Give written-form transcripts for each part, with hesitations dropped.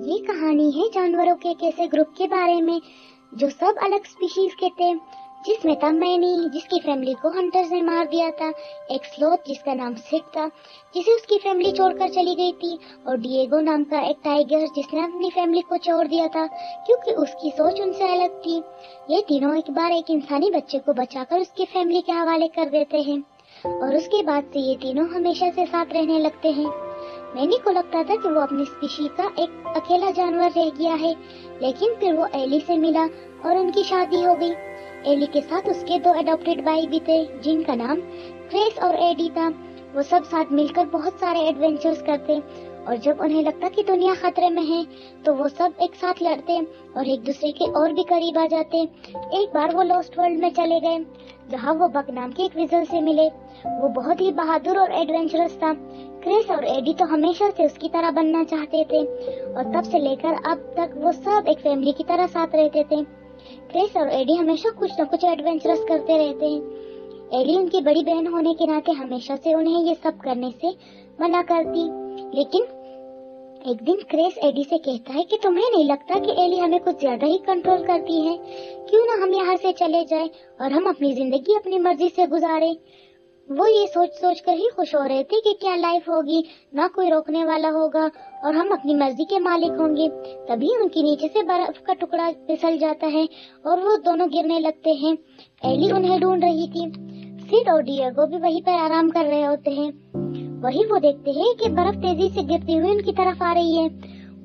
ये कहानी है जानवरों के एक ऐसे ग्रुप के बारे में जो सब अलग स्पीशीज के थे, जिसमें था मैनी जिसकी फैमिली को हंटर्स ने मार दिया था, एक स्लोथ जिसका नाम सिड था जिसे उसकी फैमिली छोड़कर चली गई थी, और डिएगो नाम का एक टाइगर जिसने अपनी फैमिली को छोड़ दिया था क्योंकि उसकी सोच उनसे अलग थी। ये तीनों एक बार एक इंसानी बच्चे को बचाकर उसकी फैमिली के हवाले कर देते हैं और उसके बाद से ये तीनों हमेशा से साथ रहने लगते हैं। मैनी को लगता था कि वो अपनी स्पीशी का एक अकेला जानवर रह गया है, लेकिन फिर वो एली से मिला और उनकी शादी हो गई। एली के साथ उसके 2 अडॉप्टेड भाई भी थे जिनका नाम क्रेस और एडी था। वो सब साथ मिलकर बहुत सारे एडवेंचर्स करते और जब उन्हें लगता कि दुनिया खतरे में है तो वो सब एक साथ लड़ते और एक दूसरे के और भी करीब आ जाते। एक बार वो लॉस्ट वर्ल्ड में चले गए जहाँ वो बक नाम के एक विज़र्ड से मिले। वो बहुत ही बहादुर और एडवेंचरस था। क्रिस और एडी तो हमेशा से उसकी तरह बनना चाहते थे और तब से लेकर अब तक वो सब एक फैमिली की तरह साथ रहते थे। क्रिस और एडी हमेशा कुछ न कुछ एडवेंचरस करते रहते हैं। एडी उनकी बड़ी बहन होने के नाते हमेशा से उन्हें ये सब करने से मना करती, लेकिन एक दिन क्रिस एडी से कहता है कि तुम्हें नहीं लगता कि एली हमें कुछ ज्यादा ही कंट्रोल करती है? क्यों ना हम यहाँ से चले जाएं और हम अपनी जिंदगी अपनी मर्जी से गुजारें। वो ये सोच कर ही खुश हो रहे थे कि क्या लाइफ होगी, ना कोई रोकने वाला होगा और हम अपनी मर्जी के मालिक होंगे। तभी उनके नीचे से बर्फ का टुकड़ा फिसल जाता है और वो दोनों गिरने लगते हैं। एली उन्हें ढूंढ रही थी। सिड और डिएगो भी वहीं पर आराम कर रहे होते हैं। वहीं वो देखते हैं कि बर्फ तेजी से गिरती हुई उनकी तरफ आ रही है।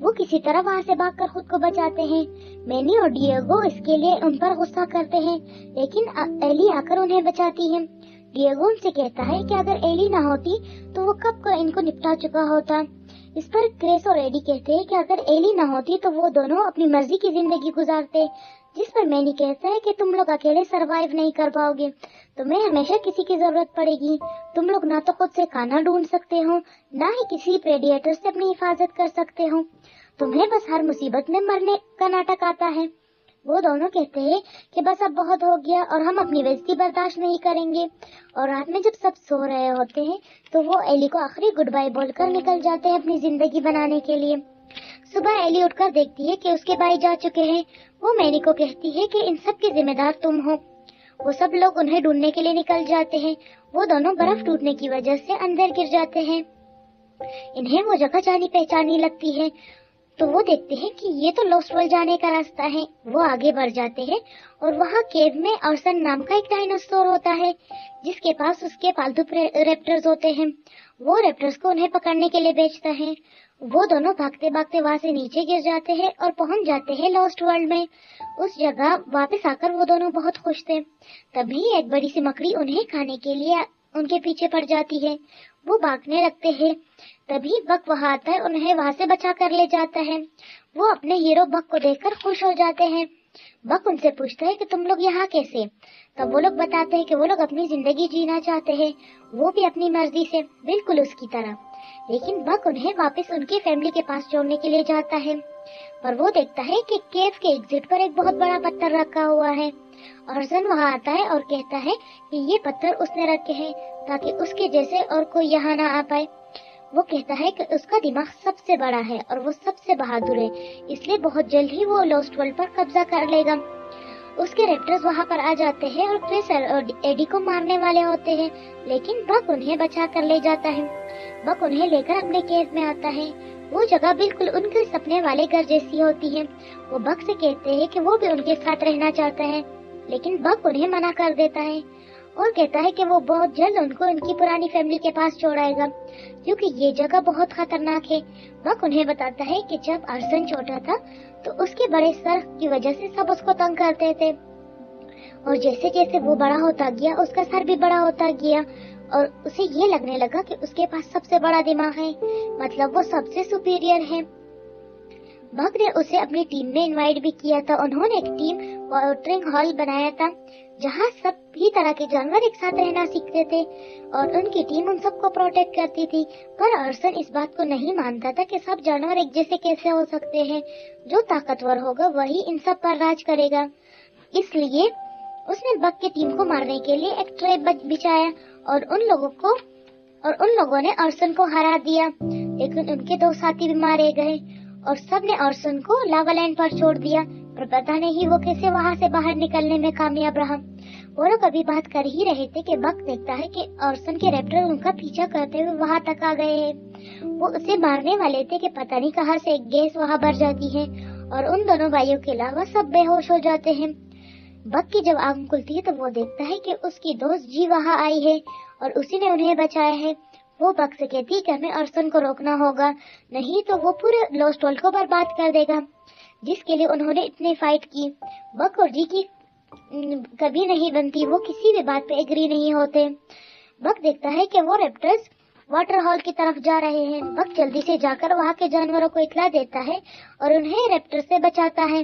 वो किसी तरह वहाँ से भागकर खुद को बचाते हैं। मैनी और डिएगो इसके लिए उन पर गुस्सा करते हैं, लेकिन एली आकर उन्हें बचाती है। डिएगो उनसे कहता है कि अगर एली ना होती तो वो कब का इनको निपटा चुका होता। इस पर क्रेस और एडी कहते हैं कि अगर एली ना होती तो वो दोनों अपनी मर्जी की जिंदगी गुजारते। जिस पर मैनी कहता है कि तुम लोग अकेले सरवाइव नहीं कर पाओगे, तुम्हें हमेशा किसी की जरूरत पड़ेगी। तुम लोग ना तो खुद से खाना ढूंढ सकते हो, ना ही किसी प्रेडिएटर से अपनी हिफाजत कर सकते हो। तुम्हें बस हर मुसीबत में मरने का नाटक आता है। वो दोनों कहते हैं कि बस अब बहुत हो गया और हम अपनी बेइज्जती बर्दाश्त नहीं करेंगे। और रात में जब सब सो रहे होते हैं तो वो एली को आखिरी गुड बाय बोलकर निकल जाते हैं अपनी जिंदगी बनाने के लिए। सुबह एली उठकर देखती है कि उसके भाई जा चुके हैं। वो मैनी को कहती है कि इन सब की जिम्मेदार तुम हो। वो सब लोग उन्हें ढूंढने के लिए निकल जाते हैं। वो दोनों बर्फ टूटने की वजह से अंदर गिर जाते हैं। इन्हें वो जगह जानी पहचानी लगती है तो वो देखते हैं कि ये तो लॉस्ट वर्ल्ड जाने का रास्ता है। वो आगे बढ़ जाते हैं और वहाँ केव में अर्सन नाम का एक डायनासोर होता है जिसके पास उसके पालतू रैप्टर्स होते हैं। वो रैप्टर्स को उन्हें पकड़ने के लिए भेजता है। वो दोनों भागते भागते वहाँ से नीचे गिर जाते हैं और पहुँच जाते हैं लॉस्ट वर्ल्ड में। उस जगह वापस आकर वो दोनों बहुत खुश थे। तभी एक बड़ी सी मकड़ी उन्हें खाने के लिए उनके पीछे पड़ जाती है। वो भागने लगते हैं। तभी बक वहाँ आता है, उन्हें वहाँ से बचा कर ले जाता है। वो अपने हीरो बक को देखकर खुश हो जाते हैं। बक उनसे पूछता है कि तुम लोग यहाँ कैसे? तब वो लोग बताते हैं कि वो लोग अपनी जिंदगी जीना चाहते हैं, वो भी अपनी मर्जी से, बिल्कुल उसकी तरह। लेकिन बक उन्हें वापस उनकी फैमिली के पास छोड़ने के लिए जाता है, पर वो देखता है कि केव के एग्जिट पर एक बहुत बड़ा पत्थर रखा हुआ है। अर्जुन वहाँ आता है और कहता है कि ये पत्थर उसने रखे हैं ताकि उसके जैसे और कोई यहाँ ना आ पाए। वो कहता है कि उसका दिमाग सबसे बड़ा है और वो सबसे बहादुर है, इसलिए बहुत जल्द ही वो लॉस्ट वर्ल्ड पर कब्जा कर लेगा। उसके रैप्टर्स वहाँ पर आ जाते हैं और क्रिस और एडी को मारने वाले होते हैं, लेकिन बक उन्हें बचा कर ले जाता है। बक उन्हें लेकर अपने केव में आता है। वो जगह बिल्कुल उनके सपने वाले घर जैसी होती है। वो बक से कहते हैं कि वो भी उनके साथ रहना चाहता है, लेकिन बक उन्हें मना कर देता है और कहता है कि वो बहुत जल्द उनको उनकी पुरानी फैमिली के पास छोड़ाएगा क्योंकि ये जगह बहुत खतरनाक है। बक उन्हें बताता है कि जब अर्सन छोटा था तो उसके बड़े सर की वजह से सब उसको तंग करते थे और जैसे जैसे वो बड़ा होता गया उसका सर भी बड़ा होता गया और उसे ये लगने लगा कि उसके पास सबसे बड़ा दिमाग है, मतलब वो सबसे सुपीरियर है। बक ने उसे अपनी टीम में इनवाइट भी किया था। उन्होंने एक टीम वॉटरिंग हॉल बनाया था जहाँ सभी तरह के जानवर एक साथ रहना सीखते थे और उनकी टीम उन सबको प्रोटेक्ट करती थी। पर अर्सन इस बात को नहीं मानता था कि सब जानवर एक जैसे कैसे हो सकते हैं। जो ताकतवर होगा वही इन सब पर राज करेगा। इसलिए उसने बक की टीम को मारने के लिए एक ट्रैप बिछाया और उन लोगों ने अर्सन को हरा दिया, लेकिन उनके 2 साथी भी मारे गए और सब ने ऑर्सन को लावा लैंड पर छोड़ दिया, पर पता नहीं वो कैसे वहाँ से बाहर निकलने में कामयाब रहा। वो लोग अभी बात कर ही रहे थे कि बक देखता है कि ऑर्सन के रैप्टर उनका पीछा करते हुए वहाँ तक आ गए हैं। वो उसे मारने वाले थे कि पता नहीं कहाँ से एक गैस वहाँ भर जाती है और उन दोनों भाइयों के अलावा सब बेहोश हो जाते हैं। बक की जब आंख खुलती है तो वो देखता है कि उसकी दोस्त जी वहाँ आई है और उसी ने उन्हें बचाया है। वो बक से कहती है कि हमें ऑर्सन को रोकना होगा, नहीं तो वो पूरे लॉस्ट वर्ल्ड को बर्बाद कर देगा, जिसके लिए उन्होंने इतनी फाइट की। बक और जी की कभी नहीं बनती, वो किसी भी बात पे एग्री नहीं होते। बक देखता है कि वो रैप्टर्स वाटर हॉल की तरफ जा रहे हैं। बक जल्दी से जाकर वहाँ के जानवरों को इत्तला देता है और उन्हें रैप्टर से बचाता है।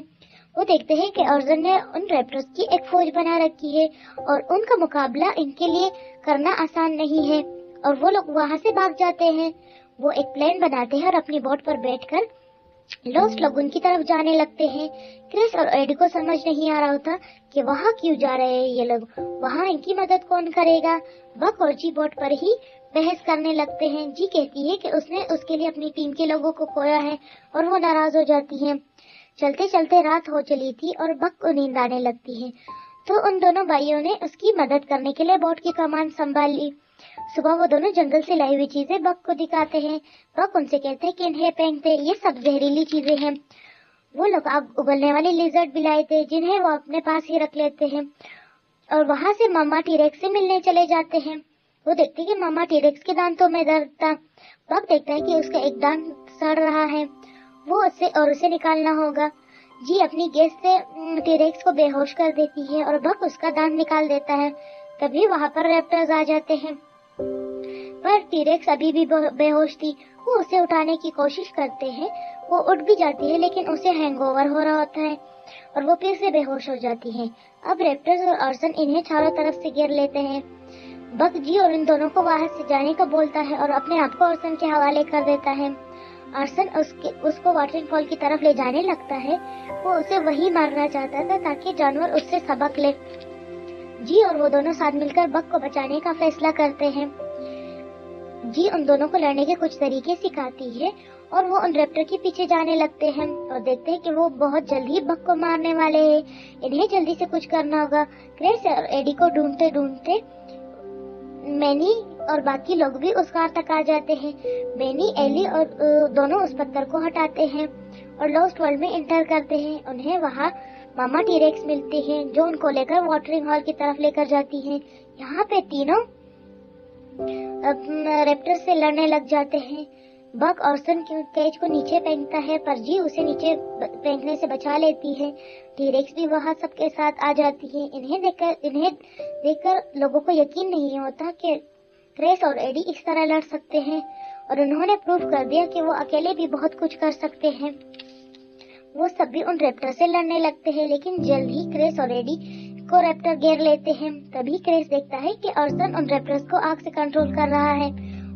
वो देखते हैं कि ऑर्सन ने उन रैप्टर्स की एक फौज बना रखी है और उनका मुकाबला इनके लिए करना आसान नहीं है और वो लोग वहाँ से भाग जाते हैं। वो एक प्लान बनाते हैं और अपनी बोट पर बैठकर लॉस्ट लगून की तरफ जाने लगते हैं। क्रिस और एडी को समझ नहीं आ रहा होता कि वहाँ क्यों जा रहे हैं ये लोग, वहाँ इनकी मदद कौन करेगा। बक और जी बोट पर ही बहस करने लगते हैं। जी कहती है कि उसने उसके लिए अपनी टीम के लोगों को खोया है और वो नाराज हो जाती है। चलते चलते रात हो चली थी और बक को नींद आने लगती है, तो उन दोनों भाइयों ने उसकी मदद करने के लिए बोट की कमान संभाल ली। सुबह वो दोनों जंगल से लाई हुई चीजें बक को दिखाते हैं। बक उनसे कहते हैं कि इन्हें फेंकते, ये सब जहरीली चीजें हैं। वो लोग आग उगलने वाले लिजर्ड भी लाए थे जिन्हें वो अपने पास ही रख लेते हैं और वहाँ से मामा टीरेक्स से मिलने चले जाते हैं। वो देखते हैं कि मामा टीरेक्स के दांतों में दर्द था। बक देखता है कि उसका एक दांत सड़ रहा है, वो उसे निकालना होगा। जी अपनी गैस से टीरेक्स को बेहोश कर देती है और बक उसका दांत निकाल देता है। तभी वहाँ पर रैप्टर्स आ जाते हैं, पर टीरेक्स अभी भी बेहोश थी। वो उसे उठाने की कोशिश करते हैं, वो उठ भी जाती है लेकिन उसे हैंगओवर हो रहा होता है और वो फिर से बेहोश हो जाती है। अब रैप्टर्स और ऑर्सन इन्हें चारों तरफ से घेर लेते हैं। बक जी और इन दोनों को वहाँ से जाने का बोलता है और अपने आप को ऑर्सन के हवाले कर देता है। ऑर्सन उसको वाटरिंग फॉल की तरफ ले जाने लगता है। वो उसे वही मारना चाहता था ताकि जानवर उससे सबक ले। जी और वो दोनों साथ मिलकर बक को बचाने का फैसला करते हैं। जी उन दोनों को लड़ने के कुछ तरीके सिखाती है और वो उन रैप्टर के पीछे जाने लगते हैं और देखते हैं कि वो बहुत जल्दी बक को मारने वाले हैं। इन्हें जल्दी से कुछ करना होगा। क्रिस और एडी को ढूंढते ढूंढते मैनी और बाकी लोग भी उस कार तक आ जाते हैं। मैनी, एली और दोनों उस पत्थर को हटाते हैं और लॉस्ट वर्ल्ड में एंटर करते हैं। उन्हें वहाँ मामा टीरेक्स मिलती हैं जो उनको लेकर वाटरिंग हॉल की तरफ लेकर जाती हैं। यहाँ पे तीनों रैप्टर से लड़ने लग जाते हैं। बक ऑर्सन की केज को नीचे फेंकता है पर जी उसे नीचे फेंकने से बचा लेती है। टीरेक्स भी वहाँ सबके साथ आ जाती है। इन्हें देखकर लोगों को यकीन नहीं होता कि क्रिस और एडी इस तरह लड़ सकते हैं और उन्होंने प्रूव कर दिया कि वो अकेले भी बहुत कुछ कर सकते हैं। वो सब भी उन रैप्टर से लड़ने लगते हैं लेकिन जल्द ही क्रिस और एडी को रैप्टर घेर लेते हैं। तभी क्रिस देखता है कि ऑर्सन उन रैप्टर्स को आग से कंट्रोल कर रहा है।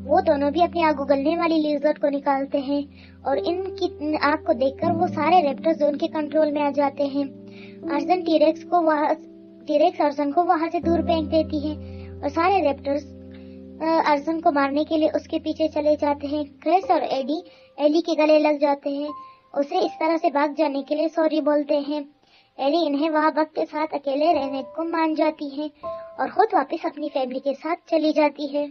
वो दोनों भी अपनी आग उगलने वाली लिजर्ड को निकालते हैं और इनकी आग को देखकर वो सारे रैप्टर्स उनके कंट्रोल में आ जाते हैं। ऑर्सन टीरेक्स ऑर्सन को वहाँ से दूर फेंक देती है और सारे रैप्टर्स ऑर्सन को मारने के लिए उसके पीछे चले जाते हैं। क्रिस और एली के गले लग जाते हैं, उसे इस तरह से भाग जाने के लिए सॉरी बोलते हैं। एली इन्हें वहाँ बक के साथ अकेले रहने को मान जाती है और खुद वापस अपनी फैमिली के साथ चली जाती है।